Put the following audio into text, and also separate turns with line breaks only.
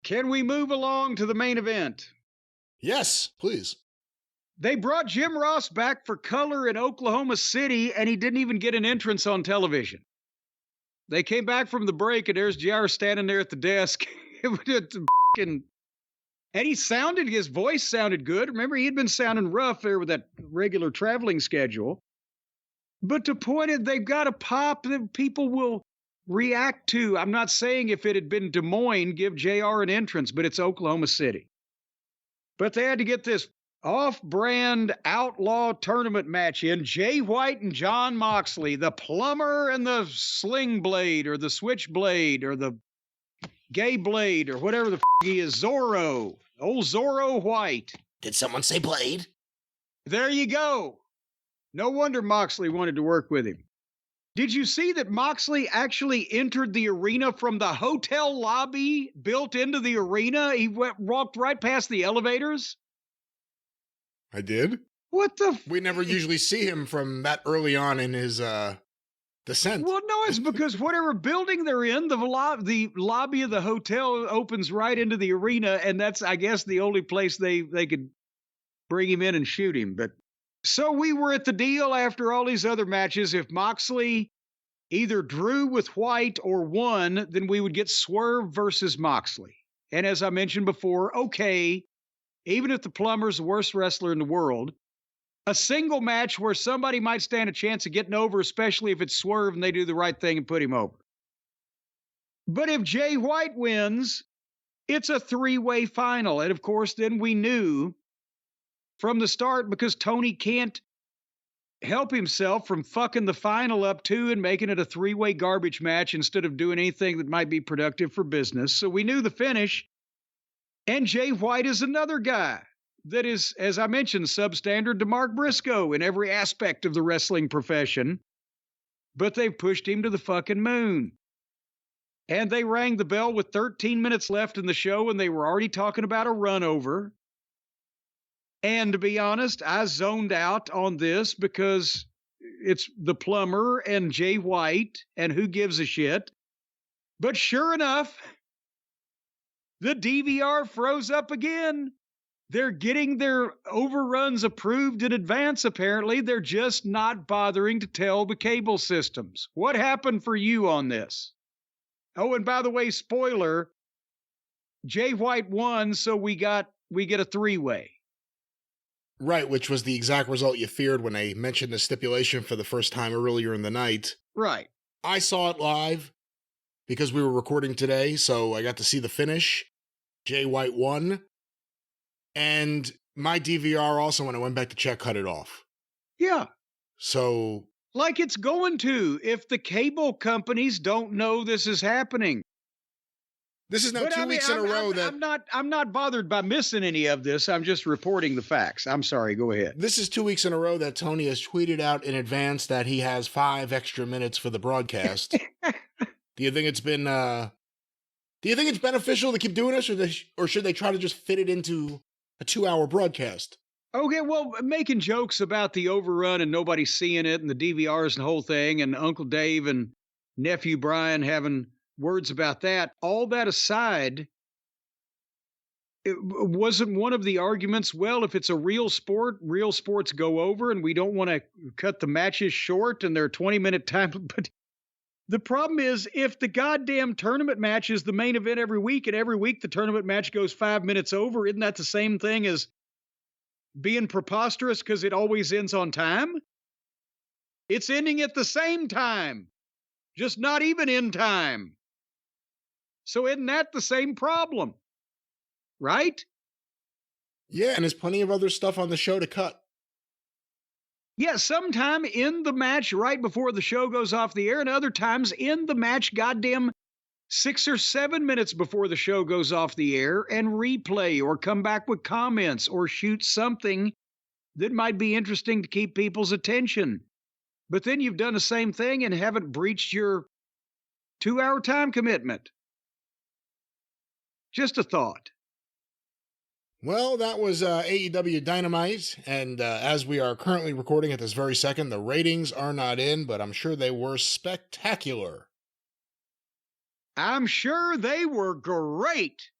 Can we move along to the main event?
Yes, please.
They brought Jim Ross back for color in Oklahoma City, and he didn't even get an entrance on television. They came back from the break, and there's JR standing there at the desk. And his voice sounded good. Remember, he had been sounding rough there with that regular traveling schedule. But the point is, they've got a pop that people will react to. I'm not saying if it had been Des Moines, give JR an entrance, but it's Oklahoma City. But they had to get this off-brand outlaw tournament match in. Jay White and Jon Moxley, the plumber and the sling blade or the switchblade or the gay blade or whatever the he is, Zorro. Old Zorro White.
Did someone say blade?
There you go. No wonder Moxley wanted to work with him. Did you see that Moxley actually entered the arena from the hotel lobby built into the arena? He walked right past the elevators.
I did.
What the?
We never usually see him from that early on in his descent.
Well, no, it's because whatever building they're in, the lobby of the hotel opens right into the arena, and that's, I guess, the only place they could bring him in and shoot him. But so we were at the deal after all these other matches. If Moxley either drew with White or won, then we would get Swerve versus Moxley. And as I mentioned before, okay, even if the plumber's the worst wrestler in the world, a single match where somebody might stand a chance of getting over, especially if it's Swerve and they do the right thing and put him over. But if Jay White wins, it's a three-way final. And of course, then we knew from the start, because Tony can't help himself from fucking the final up too and making it a three-way garbage match instead of doing anything that might be productive for business. So we knew the finish. And Jay White is another guy that is, as I mentioned, substandard to Mark Briscoe in every aspect of the wrestling profession. But they've pushed him to the fucking moon. And they rang the bell with 13 minutes left in the show, and they were already talking about a run over. And to be honest, I zoned out on this because it's the plumber and Jay White, and who gives a shit. But sure enough, the DVR froze up again. They're getting their overruns approved in advance, apparently. They're just not bothering to tell the cable systems. What happened for you on this? Oh, and by the way, spoiler, Jay White won, so we get a three-way.
Right, which was the exact result you feared when they mentioned the stipulation for the first time earlier in the night.
Right.
I saw it live because we were recording today, so I got to see the finish. Jay White won. And my DVR also, when I went back to check, cut it off.
Yeah.
So...
like it's going to, if the cable companies don't know this is happening.
This is now 2 weeks in a row that...
I'm not bothered by missing any of this. I'm just reporting the facts. I'm sorry. Go ahead.
This is 2 weeks in a row that Tony has tweeted out in advance that he has 5 extra minutes for the broadcast. Do you think it's been... do you think it's beneficial to keep doing this, or should they try to just fit it into a 2-hour broadcast?
Okay, well, making jokes about the overrun and nobody seeing it and the DVRs and the whole thing and Uncle Dave and nephew Brian having words about that, all that aside, it wasn't one of the arguments, well, if it's a real sport, real sports go over and we don't want to cut the matches short and they're 20-minute time. But the problem is, if the goddamn tournament match is the main event every week and every week the tournament match goes 5 minutes over, isn't that the same thing as being preposterous because it always ends on time? It's ending at the same time, just not even in time. So isn't that the same problem? Right?
Yeah, and there's plenty of other stuff on the show to cut.
Yeah, sometime in the match right before the show goes off the air, and other times in the match goddamn 6 or 7 minutes before the show goes off the air, and replay or come back with comments or shoot something that might be interesting to keep people's attention. But then you've done the same thing and haven't breached your 2-hour time commitment. Just a thought.
Well, that was AEW Dynamite, and as we are currently recording at this very second, the ratings are not in, but I'm sure they were spectacular.
I'm sure they were great.